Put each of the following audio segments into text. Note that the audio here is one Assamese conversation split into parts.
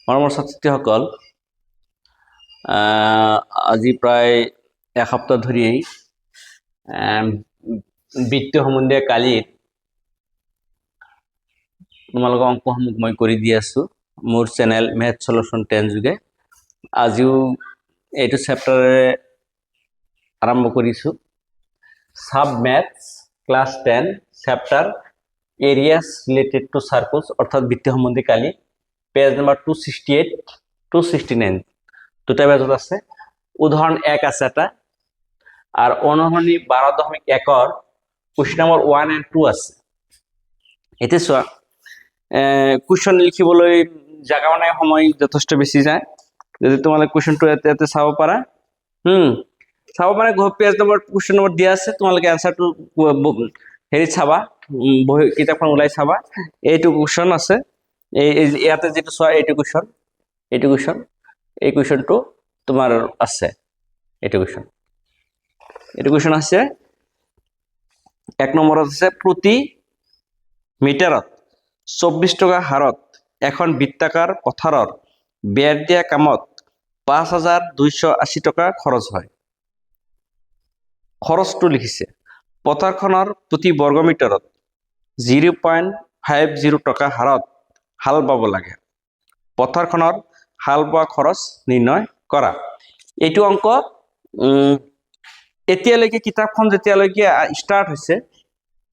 মৰমৰ ছাত্ৰীসকল, আজি প্ৰায় এসপ্তাহ ধৰি বৃত্তীয় সম্বন্ধীয় কালিত তোমালোকৰ অংকসমূহ মই কৰি দি আছো মোৰ চেনেল মেথ সলিউশন 10 যোগে। আজিও এইটো চেপ্টাৰে আৰম্ভ কৰিছো। Sub maths class 10 chapter areas related to circles অর্থাৎ বৃত্তীয় সম্বন্ধী কালি পেজ নাম্বার 268 269 দুটা পেজত আছে। উদাহরণ 1 আছে এটা আর অনুসরণী 12.1 কোশ্চেন নাম্বার 1 and 2 আছে। এতে চোৱা কোশ্চেন লিখিবলৈ জায়গা নাই, সময় যথেষ্ট বেশি যায়। যদি তোমালোকে কোশ্চেনটো এতে চাব পাৰা চাব মানে পেজ নম্বৰ কোশ্চেন নম্বৰ দিয়া আছে, তোমালোকে আনসাৰটো হেৰি চাবা, বহি কিতাপখন ওলাই চাবা। এইটো কোশ্চেন আছে, এই ইয়াতে যেটো চোৱা এইটো কোশ্চেন এই কোশ্চেনটো তোমাৰ আছে। এইটো কোশ্চেন আছে 1 নম্বৰত আছে প্ৰতি মিটাৰত 24 টকা হাৰত এখন বৃত্তাকাৰ পথাৰৰ বেৰ দিয়া কামত 5280 টকা খৰচ হয়। খৰচটো লিখিছে পথাৰখনৰ প্ৰতি বৰ্গ মিটাৰত 0.50 টকা হাৰত হাল বাব লাগে। পথাৰখনৰ হাল বোৱা খৰচ নিৰ্ণয় কৰা। এইটো অংক এতিয়ালৈকে কিতাপখন যেতিয়ালৈকে স্টাৰ্ট হৈছে,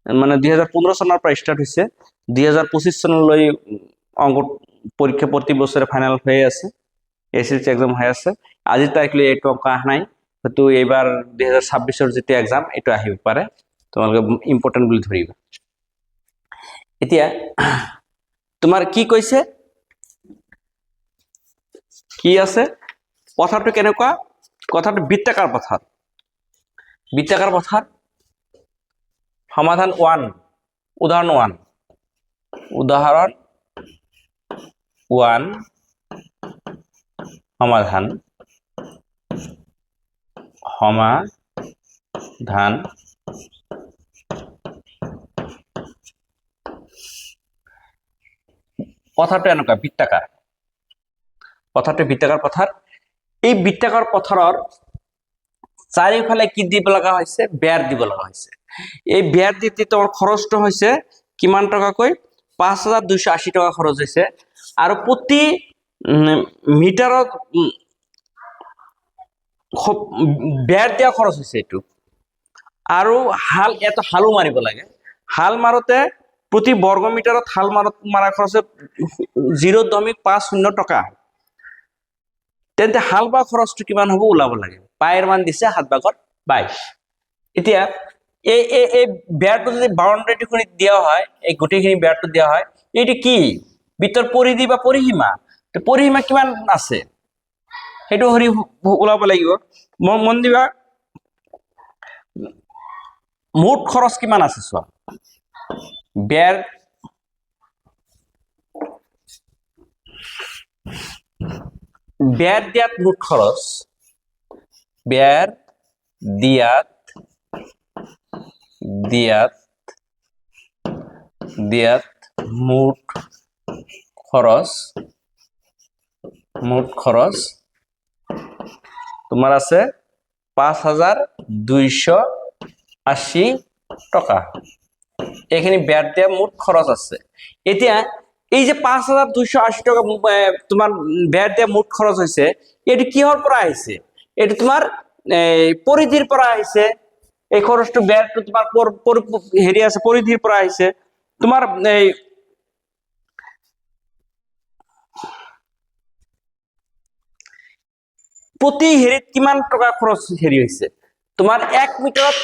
মানে 2015 চনৰ পৰা স্টাৰ্ট হৈছে, 2025 চনলৈ অংক পৰীক্ষা প্ৰতি বছৰে ফাইনাল হৈ আছে, এসএসসি এক্সাম হৈ আছে। আজি তাৰিখলৈ এইটো অংক অহা নাই, হয়তো এইবাৰ 2026 যেতিয়া এক্সাম এইটো আহিব পাৰে, তোমালোকে ইম্পৰ্টেন্ট বুলি ধৰিবা। এতিয়া তোমাৰ কি কৈছে, কি আছে পথাৰটো কেনেকুৱা? কথাটো বৃত্তাকাৰ পথাৰ। সমাধান 1 উদাহৰণ 1 সমাধান পথাৰটো এনেকুৱা বৃত্তাকাৰ। পথাৰটো বৃত্তাকাৰ পথাৰ। এই বৃত্তাকাৰ পথাৰৰ চাৰিওফালে কি দিব লগা হৈছে? বেৰ দিব লগা হৈছে। এই বেৰ দিতে তোমাৰ খৰচটো হৈছে কিমান টকাকৈ? 5280 টকা খৰচ হৈছে। আৰু প্ৰতি মিটাৰত বেৰ দিয়া খৰচ হৈছে এইটো। আৰু এটা হালো মাৰিব লাগে। হাল মাৰোতে প্রতি বর্গ মিটারত হাল মারা খরচ 0.50 টকা। তেন্তে হাল বা খরচটো কিমান হ'ব ওলাব লাগে। পায়ের মান দিছে 7/22। এতিয়া এই বেৰটো যদি বাউন্ডাৰিটো খিনি দিয়া হয়, এই গোটেইখিনি বেৰটো দিয়া হয়, এইটো কি বৃত্তৰ পৰিধি বা পৰিসীমা। পৰিসীমা কিমান আছে সেইটো ওলাব লাগিব। মন দিবা মুঠ খৰচ কিমান আছে চোৱা। বেৰ দিয়াত মুঠ খৰচ, বেৰ দিয়াত মুঠ খৰচ তোমাৰ আছে 5280 টকা। এইখিনি বেৰ দিয়া মুঠ খৰচ আছে। এতিয়া এই যে 5280 টকা তোমাৰ বেৰ দিয়া মুঠ খৰচ হৈছে, এইটো কিহৰ পৰা আহিছে? এইটো তোমাৰ পৰিধিৰ পৰা আহিছে। এই খৰচটো বেৰটো তোমাৰ হেৰি আছে, পৰিধিৰ পৰা আহিছে। তোমাৰ প্ৰতি হেৰিত কিমান টকা খৰচ হেৰি হৈছে? তোমাৰ 1 মিটাৰত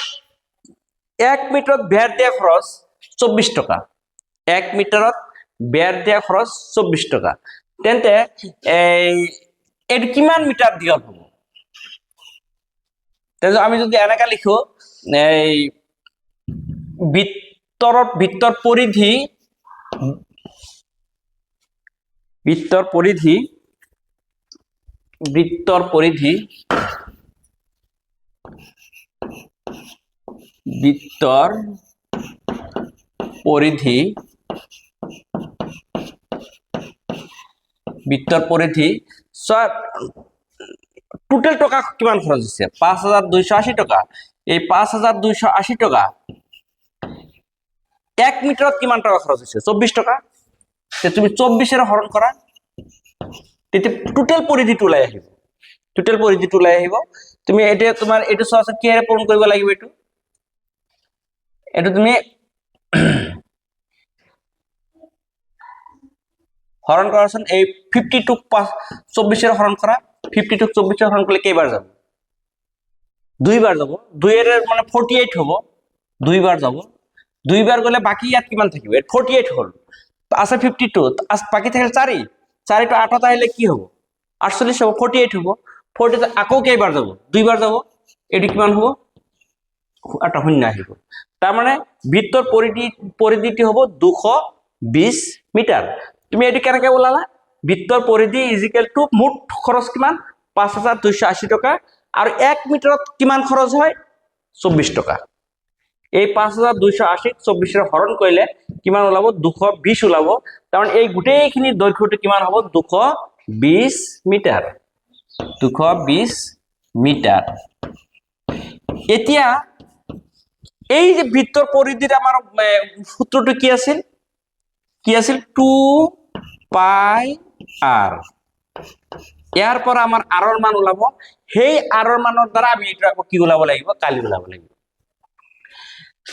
বেৰ দিয়া খৰচ 24 টকা। 1 মিটাৰত বেৰ দিয়া খৰচ 24 টকা। তেন্তে এইটো কিমান মিটাৰ দীঘল হ'ব? তেন্তে আমি যদি এনেকা লিখো, বৃত্তৰ পৰিধি বৃত্তৰ পৰিধি টোটেল টকা কিমান খৰচ হৈছে 5280 টকা এই 5280 টকা 1 মিটাৰত কিমান টকা খৰচ হৈছে 24 টকা তে তুমি 24 এৰ হৰণ কৰা তেতিয়া টোটেল পৰিধিটো ওলাই আহিব তুমি এতিয়া তোমাৰ এটো সহজে কিহেৰে পূৰণ কৰিব লাগিব এটো তুমি হৰণ কৰাচোন এই 52 24 এর হরণ করা 52 24 এর হরণ করলে কেইবার যাব দুইবার যাব 2 এর মানে 48 হবে দুইবার যাব দুইবার গলে বাকি ইয়াত কিমান থাকিব 48 হল আছে 52 আস বাকি থাকে 4 4 টু 8 তাইলে কি হবে 48 হবে 48 হবে 40 আকো কেইবার যাব দুইবার যাব এটি কিমান হবে আটা শূন্য আহিব তার মানে বৃত্তৰ পৰিধিটি হবে 220 মিটাৰ তুমি এটি কেনেকে ওলালা বৃত্তৰ পৰিধি ইজিক্যাল টু মুঠ খৰচ কিমান 5280 টকা আৰু 1 মিটাৰত কিমান খৰচ হয় 24 টকা এই 5280 24 এৰ হৰণ কৰিলে কিমান ওলাব 220 ওলাব তাৰ মানে এই গুটেইখিনি দৈৰ্ঘ্যটো কিমান হ'ব 220 মিটাৰ 220 মিটাৰ এতিয়া এই যে বৃত্তৰ পৰিধিৰ আমাৰ সূত্ৰটো কি আছিল 2 পাই r ইয়াৰ পৰা আমাৰ r ৰ মান ওলাব সেই r ৰ মানৰ দ্বাৰা আমি এটা আকৌ কি ওলাব লাগিব কালি ওলাব লাগিব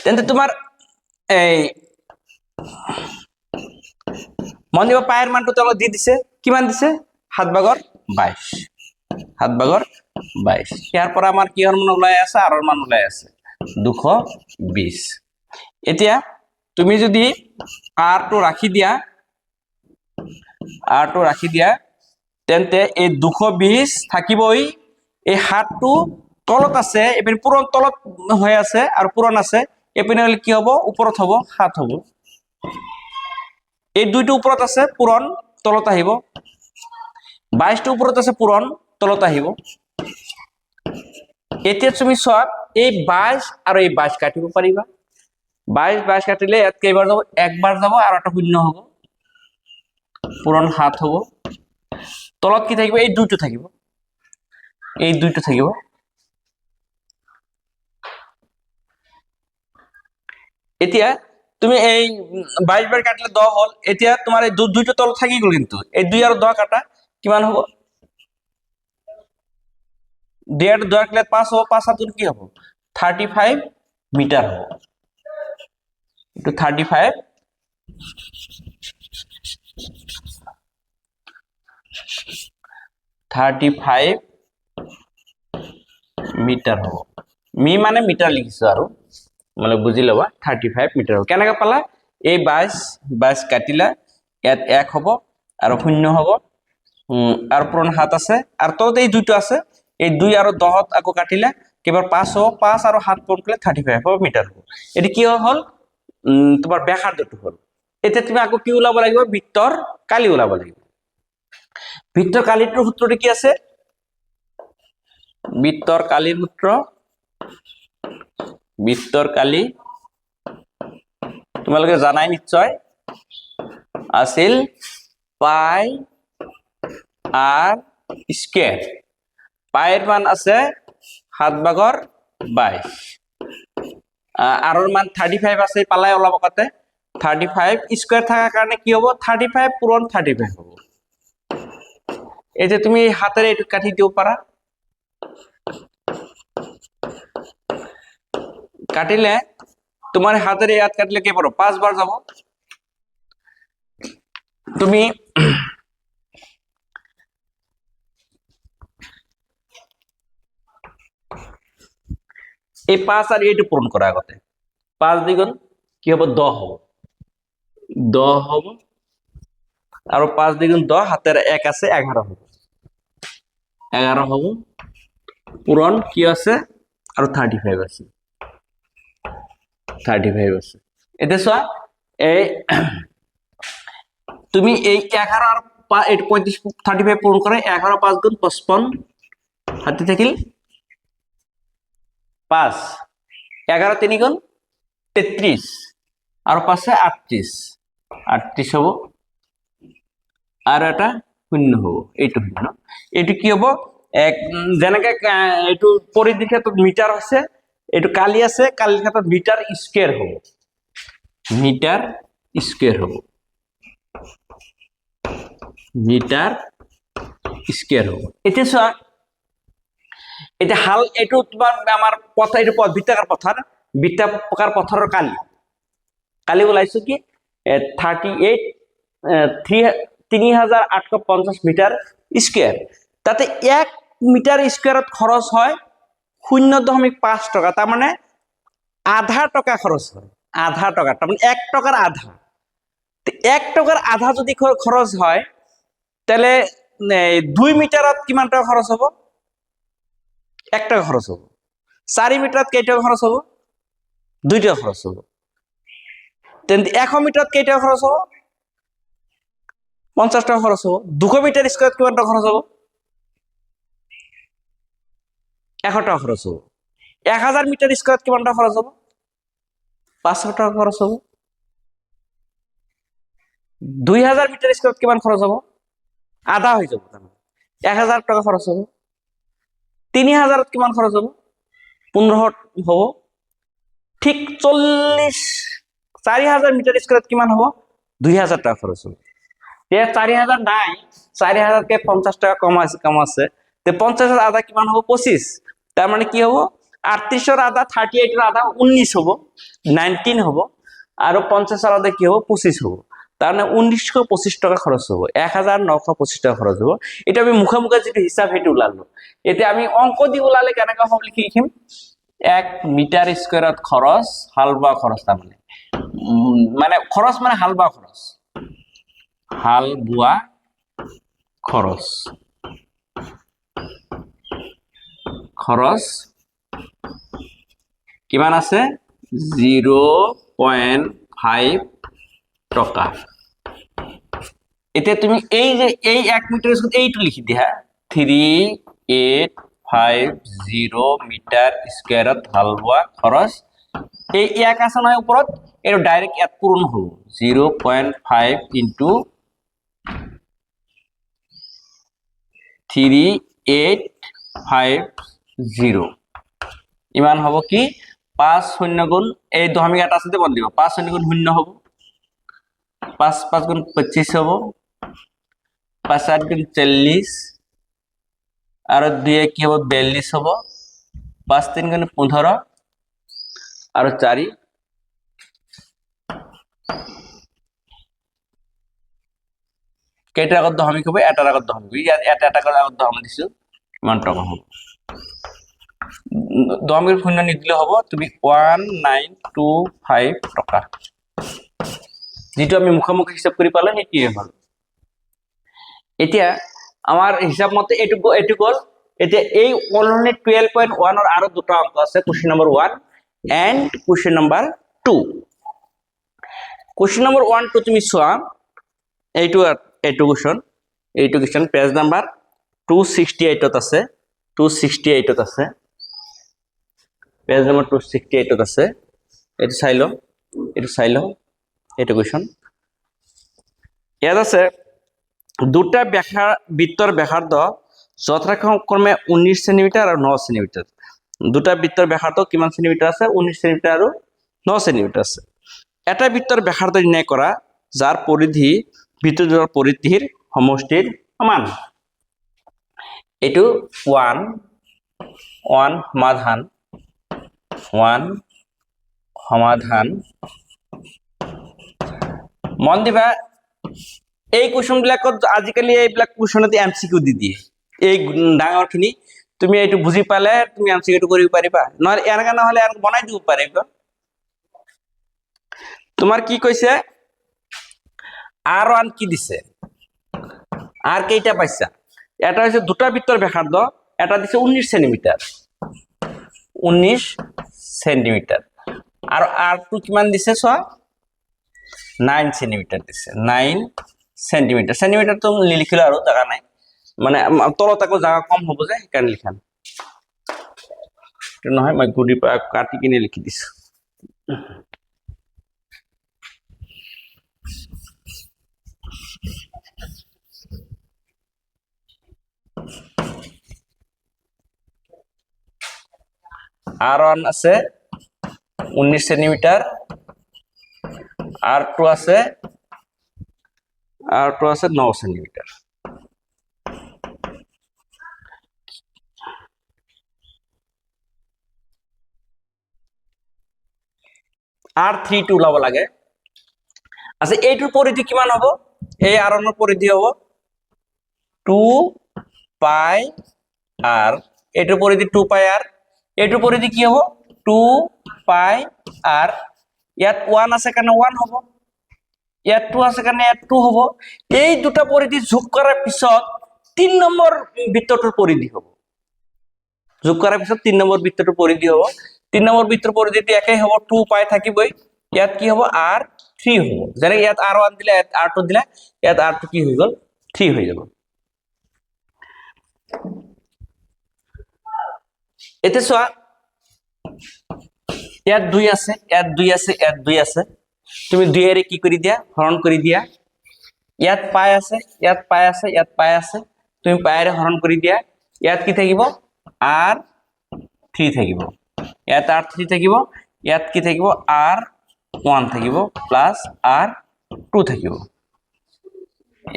তেন্তে তোমাৰ এই মনিবা পাইৰ মানটো তলত দি দিছে কিমান দিছে 7/22 ইয়াৰ পৰা আমাৰ কি মান ওলাই আছে r ৰ মান ওলাই আছে 220 এতিয়া তুমি যদি r টো ৰাখি দিয়া তেন্তে এই 220 থাকিবই এই হাতটো তলত আছে এপিন পুরন তলত হৈ আছে আৰু পুৰন আছে এপিন হলে কি হ'ব ওপৰত হ'ব 7 হ'ব এই দুইটো ওপৰত আছে পুৰন তলত আহিব 22 টো ওপৰত আছে পুৰন তলত আহিব এতিয়া তুমি চোৱা এই 22 আৰু এই 22 কাটিব পাৰিবা 22 কাটিলে ইয়াত কেইবাৰ যাব একবাৰ যাব আৰু এটা শূন্য হ'ব পুরন 7 হ'ব তলত কি থাকিব এই দুইটো থাকিব এতিয়া তুমি এই 22 বাৰ কাটলে 10 হল এতিয়া তোমাৰ এই দুইটো তলত থাকি গল কিন্তু এই 2 আৰু 10 কাটা কিমান হ'ব 2 আৰু 10 কাটলে 5 হ'ব 5 আর কি হ'ব 35 মিটার হ'ব এটো 35 মিটার হ'ব মি মানে মিটার লিখিছো আৰু মানে বুজি লবা 35 মিটার হ'ব কেনেকৈ পালা এই 22 কাটিলা ইয়াত 1 হ'ব আৰু 0 হ'ব আৰু পুৰন 7 আছে আৰু তলত এই দুইটো আছে এই 2 আৰু 10 আকৌ কাটিলা কেবল 5 হ'ব 5 আৰু 7 পূৰণ কৰিলে 35 হ'ব মিটাৰ হ'ব এটি কি হল তোমাৰ ব্যাসাৰ্ধটো হল এতিয়া তুমি আকৌ কি ওলাব লাগিব বৃত্তৰ কালি ওলাব লাগিব বৃত্তৰ কালিৰ সূত্ৰটো কি আছে বৃত্তৰ কালিৰ সূত্ৰ বৃত্তৰ কালি তোমালোকে জানাই নিশ্চয় আছিল পাই r স্কয়াৰ পাইৰ মান আছে 7/22 r ৰ মান 35 আছে পালাই ওলাব কতে 35 স্কয়াৰ থাকাৰ কাৰণে কি হ'ব 35 পুৰন 35 হ'ব এই যে তুমি হাতেৰে এটো কাটি দিব পাৰা কাটিলে তোমার হাতের ইয়াত কাটলে কে পারো 5 বার যাব তুমি এই 5 আর 8 পূরণ করা আগতে 5 দ্বিগুণ কি হবে 10 হবে 10 হবে আর 5 দ্বিগুণ 10 হাতের 1 আছে 11 হবে 11 হবে পূরণ কি আছে আর 35 আছে 35 আছে এটা সোয়া এই তুমি এই 11 আর 35 35 পূরণ করে 11 5 গুণ 55 হাতে থাকিল 5 11 3 গুণ 33 আর 5 38 38 হবো আর এটা শূন্য হ'ব, এইটো শূন্য। এইটো কি হ'ব, যেনেকে এইটো পৰিধিৰ ক্ষেত্ৰত মিটাৰ আছে, এইটো কালি আছে, কালিৰ ক্ষেত্ৰত মিটাৰ স্কুৱেৰ হ'ব, মিটাৰ স্কুৱেৰ হ'ব, মিটাৰ স্কুৱেৰ হ'ব। এতিয়া চোৱা, এতিয়া হাল, এইটো তোমাৰ আমাৰ পথ, এইটো বৃত্তাকাৰ পথাৰ, বৃত্তাকাৰ পথাৰৰ কালি, কালি ওলাইছো কি 38,3850 মিটাৰ স্কুৱেৰ। তাতে 1 মিটাৰ স্কুৱেৰত খৰচ হয় 0.5 টকা, তাৰমানে আধা টকা খৰচ হয়, আধা টকা, তাৰমানে 1 টকাৰ আধা। 1 টকাৰ আধা যদি খৰচ হয়, তাহলে 2 মিটাৰত কিমান টাকা খৰচ হ'ব? 1 টাকা খরচ হবো। 4 মিটারত কেই টাকা খরচ হবো? 2 টাকা খরচ হবো। 100 মিটারত কেই টাকা খরচ হবো? 50 টাকা খরচ হবো। 200 মিটার স্কয়ার কিমান টাকা খরচ হবো? 100 টাকা খরচ হবো। 1000 মিটার স্কয়ার কিমান টাকা খরচ হবো? 500 টাকা খরচ হবো। 2000 মিটার স্কয়ার কিমান খরচ হবো? আধা হয়ে যাব, 1000 টাকা খরচ হবো। 3000 কিমান খরচ হবো? 1500 হবো। ঠিক 4000 মিটার স্কয়ার কিমান হবো? 2000 টাকা খরচ হবো। 4000 নাই, 4000 কে 50 টাকা কম আছে, তে 50 এর আধা কিমান হবো? 25। তার মানে কি হবো? 38 এর আধা 38 এর আধা 19 হবো, 19 হবো, আর 50 এর আধা কি হবো? 25 হবো। তার মানে 1925 টাকা খরচ হবো, 1925 টাকা খরচ হবো। এটা আমি মুখে মুখে যেটা হিসাব হেঁটে উলালো। এতে আমি অঙ্ক দিয়ে উলালে কেনেকা হবে লিখিম, 1 মিটার স্কয়ারত খরচ, হাল বোৱা খৰচ, তাৰ মানে খৰচ মানে হাল বোৱা খৰচ, হাল বোৱা খরচ, খরচ কিমান আছে? 0.5 টকা। এতিয়া তুমি এই যে এই 1 মিটার স্কয়ার এইটো লিখি দিয়া, 3850 মিটার স্কয়ারত হাল বোৱা খৰচ। এই 1 আছে নহয় ওপৰত, এইটো ডাইরেক্ট ইয়াত পূরণ হব, 0.5 ইনটু 3850 ইমান হব কি 5 শূন্য গুণ এই দশমিক এটা আছে বল দিব, 5 শূন্য গুণ শূন্য হব, 5 5 গুণ 25 হব, 5 8 গুণ 40, আর 2 কি হব 42 হব, 5 3 গুণ 15, আর 4 কেইটার আগত দশমিক হবে? এটার আগত দশমিক, এটা আগত দশমিক দিছো, ইমান টাকা হব। দশমিক শূন্য নিদিলে হব তুমি 1925 টাকা, যেটো আমি মুখামুখি হিসাব কৰি পালে সেইটোৱে হল। এতিয়া আমাৰ হিসাব মতে এইটো গল। এতিয়া এই অলরেডি 12.1 এর আরো দুটো অঙ্ক আছে, question number 1 and question number 2। Question number 1 2 তুমি চোৱা, এইটো কোশ্চেন পেজ নাম্বার 268 আছে, 268 আছে, পেজ নাম্বার 268 আছে। এটা চাই লও, এইটো কোশ্চেন ইয়াত আছে, দুটা বৃত্তৰ ব্যাসাৰ্ধ যথাক্ৰমে 19 সেন্টিমিটাৰ আৰ 9 সেন্টিমিটাৰ। দুটা বৃত্তৰ ব্যাসাৰ্ধ কিমান সেন্টিমিটাৰ আছে? 19 সেন্টিমিটাৰ আৰ 9 সেন্টিমিটাৰ আছে। এটা বৃত্তৰ ব্যাসাৰ্ধ নিৰ্ণয় কৰা যাৰ পৰিধি বৃত্ত দুটাৰ পৰিধিৰ সমষ্টিৰ সমান। এইটো 1 সমাধান, 1 সমাধান। মন দিবা, এই কুৱেশ্যন বিলাকত আজিকালি এইবিলাক কুৱেশ্যনতে এমসিকিউ দি দিয়ে। এই ডাঙৰ খিনি তুমি এইটো বুজি পালে তুমি এমসিকিউটো কৰিব পাৰিবা, নহলে এনেকা নহলে আৰু বনাই দিব পাৰিবা। তোমাৰ কি কৈছে? R1 কি দিছে? আৰ কেইটা পাইছা? এটা হচ্ছে দুটা বৃত্তৰ ব্যাসাৰ্ধ, এটা দিছে 19 সেন্টিমিটার, 19 সেন্টিমিটার, আর R2 কিমান দিছে? 9 সেন্টিমিটার দিছে, 9 সেন্টিমিটার। সেন্টিমিটার তো লিখিলে আৰু জাগা নাই, মানে তলত আকৌ জাগা কম হ'ব যে সেইকাৰণে লিখা নাই। নহয় মই গুড়িৰ পৰা কাটি কিনে লিখি দিছো। R1 আছে 19 সেন্টিমিটাৰ, R2 আছে 9 সেন্টিমিটাৰ। R32 ওলাব লাগে। আচ্ছা এইটোৰ পৰিধি কিমান হ'ব? এই R1 ৰ পৰিধি হ'ব 2 পাই r, এইটোৰ পৰিধি 2 পাই r, এইটোৰ পৰিধি কি হ'ব 2 পাই r, ইয়াত 1 আছে কাৰণে 1 হ'ব, ইয়াত 2 আছে কাৰণে ইয়াত 2 হ'ব। এই দুটা পৰিধি যোগ কৰাৰ পিছত 3 নম্বৰ বৃত্তটোৰ পৰিধি হ'ব। যোগ কৰাৰ পিছত 3 নম্বৰ বৃত্তটোৰ পৰিধি হ'ব। 3 নম্বৰ বৃত্তৰ পৰিধিটো একেই হ'ব, 2 পাই থাকিবই। ইয়াত কি হ'ব r3 হ'ব। যেনে ইয়াত r1 দিলে, ইয়াত r2 দিলে, ইয়াত r2 কি হৈ গ'ল 3 হৈ যাব। এতে চোৱা ইয়াত 2 আছে, ইয়াত 2 আছে, ইয়াত 2 আছে, তুমি 2 এৰে কি কৰি দিয়া হৰণ কৰি দিয়া। ইয়াত পাই আছে, ইয়াত পাই আছে, ইয়াত পাই আছে, তুমি পাইৰে হৰণ কৰি দিয়া। ইয়াত কি থাকিব r3 থাকিব, ইয়াত r3 থাকিব, ইয়াত কি থাকিব r1 থাকিব প্লাস r2 থাকিব।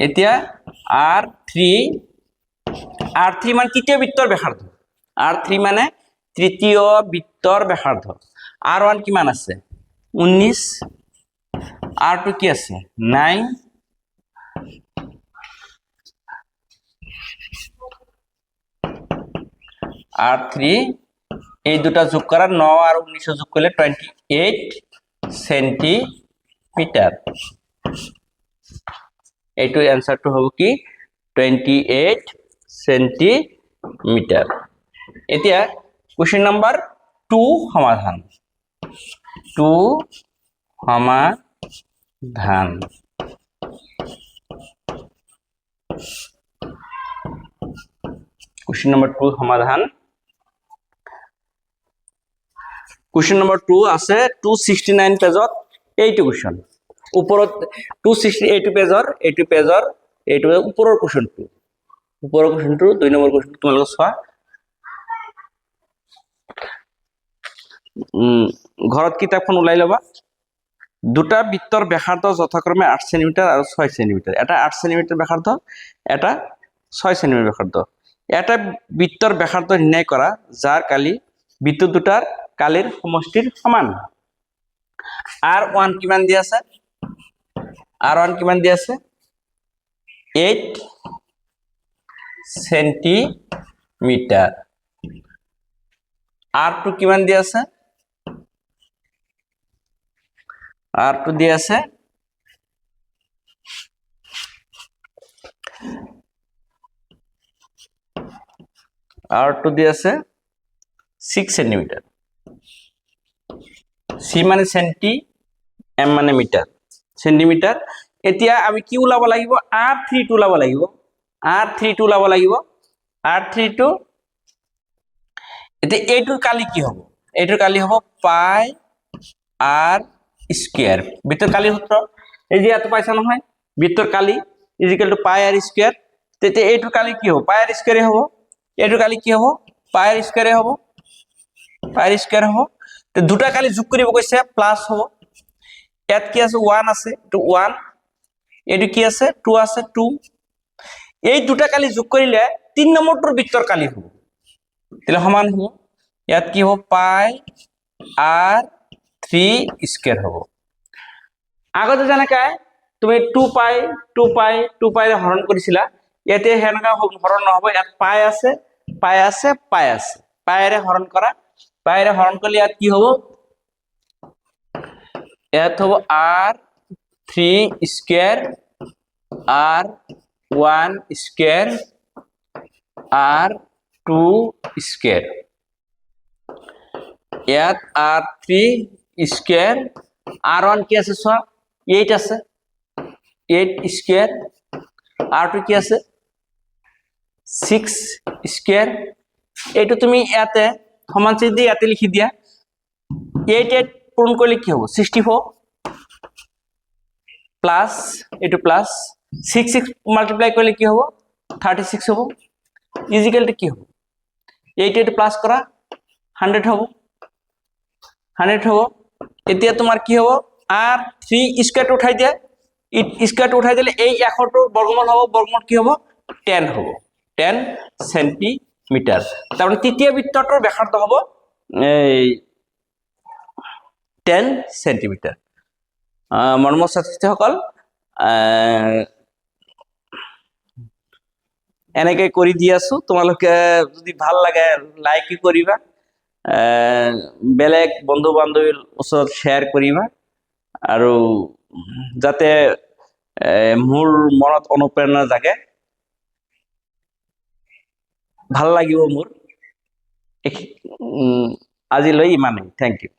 এতিয়া r3 মানে তৃতীয় বৃত্তৰ ব্যাসাৰ্ধ, r3 মানে তৃতীয় বৃত্তৰ ব্যাসাৰ্ধ। r1 কিমান আছে 19, r2 কি আছে 9, r3 এই দুটা যোগ করা 9 আর 19 যোগ করলে 28 সেন্টিমিটার। এইটো অ্যান্সারটো হ'ব কি 28 সেন্টিমিটার। এতিয়া কোশ্চেন নাম্বার 2 সমাধান। 2 সমাধান। কোশ্চেন নাম্বার 2 সমাধান। কোশ্চেন নাম্বার 2 আছে 269 পেজত। এইটো কোশ্চেন ওপৰত 268 পেজৰ, এইটো পেজৰ, এইটো ওপৰৰ কোশ্চেনটো, ওপৰৰ কোশ্চেনটো 2 নম্বৰ কোশ্চেন তোমালোকে চোৱা। ঘৰত কিতাপখন ওলাই লবা। দুটা বৃত্তৰ ব্যাসাৰ্ধ যথাক্ৰমে 8 সেন্টিমিটাৰ আৰু 6 সেন্টিমিটাৰ। এটা 8 সেন্টিমিটাৰ ব্যাসাৰ্ধ, এটা 6 সেন্টিমিটাৰ ব্যাসাৰ্ধ। এটা বৃত্তৰ ব্যাসাৰ্ধ নিৰ্ণয় কৰা যাৰ কালি বৃত্ত দুটাৰ কালিৰ সমষ্টিৰ সমান। r1 কিমান দিয়া আছে? r1 কিমান দিয়া আছে 8 সেন্টিমিটার। r2 কিমান দিয়া আছে? r2 দিয়া আছে r2 দিয়া আছে 6 সেন্টিমিটার। c মানে সেন্টি, m মানে মিটার, সেন্টিমিটার। এতিয়া আমি কি ওলাব লাগিব r32 ওলাব লাগিব, r32 ওলাব লাগিব। r32 এতিয়া এইটোৰ কালি কি হ'ব? এইটোৰ কালি হ'ব পাই r স্কয়াৰ। বৃত্তৰ কালিৰ সূত্ৰ এই যে ইয়াত পাইছা নহয়, বৃত্তৰ কালি ইকুয়াল টু পাই r স্কয়াৰ। তেতিয়া এইটোৰ কালি কি হ'ব পাই r স্কয়াৰে হ'ব। এইটোৰ কালি কি হ'ব পাই r স্কয়ারে হ'ব, পাই r স্কয়ার হ'ব। তে দুটা কালি যোগ কৰিব কৈছে প্লাস হ'ব। ইয়াত কি আছে 1 আছে, তো 1, এটো কি আছে 2 আছে 2। এই দুটা কালি যোগ কৰিলে 3 নম্বৰটোৰ বৃত্তৰ কালি হ'ব, তাহলে সমান হ'ব। ইয়াত কি হ'ব পাই r3 স্কয়ার হ'ব। আগতে যেনেকৈ তুমি 2 পাই হৰণ কৰিছিলা, ইয়াতে হেনকা হৰণ নহব। ইয়াত পাই আছে, পাই আছে, পাই আছে, পাইৰে হৰণ কৰা, পাইৰে হৰণ কৰিলে ইয়াত কি হ'ব ইয়াত হ'ব r3 square, r1 square, r2 square. ইয়াত r3 স্কয়ার, r1 কি আছে চোৱা 8 আছে, 8 স্কয়ার, r2 কি আছে 6 স্কয়ার। এইটো তুমি ইয়াতে সমান চিহ্ন দি ইয়াতে লিখি দিয়া। 8 পূৰণ কৰিলে কি হ'ব 64 প্লাস এইটো প্লাস 6 মাল্টিপ্লাই কৰিলে কি হ'ব 36 হ'ব। ইজিক্যাল টু কি হ'ব 8 প্লাস কৰা 100 হ'ব। 100 হ'ব। এতিয়া তোমাৰ কি হ'ব আৰ 3 স্কয়াৰটো উঠাই দিয়া, স্কয়াৰটো উঠাই দিলে এই 100টোৰ বৰ্গমূল হ'ব, বৰ্গমূল কি হ'ব 10 হ'ব, 10 সেন্টিমিটাৰ। তাৰ মানে তৃতীয় বৃত্তটোৰ ব্যাসাৰ্ধ হ'ব এই 10 সেন্টিমিটাৰ। মৰমৰ ছাত্ৰীসকল এনেকে কৰি দি আছো, তোমালোকে যদি ভাল লাগে লাইক কৰিবা, বেলেগ বন্ধু বান্ধৱীৰ ওচৰত শ্বেয়াৰ কৰিবা, আৰু যাতে মোৰ মনত অনুপ্ৰেৰণা জাগে, ভাল লাগিব মোৰ। আজিলৈ ইমানেই, থেংক ইউ।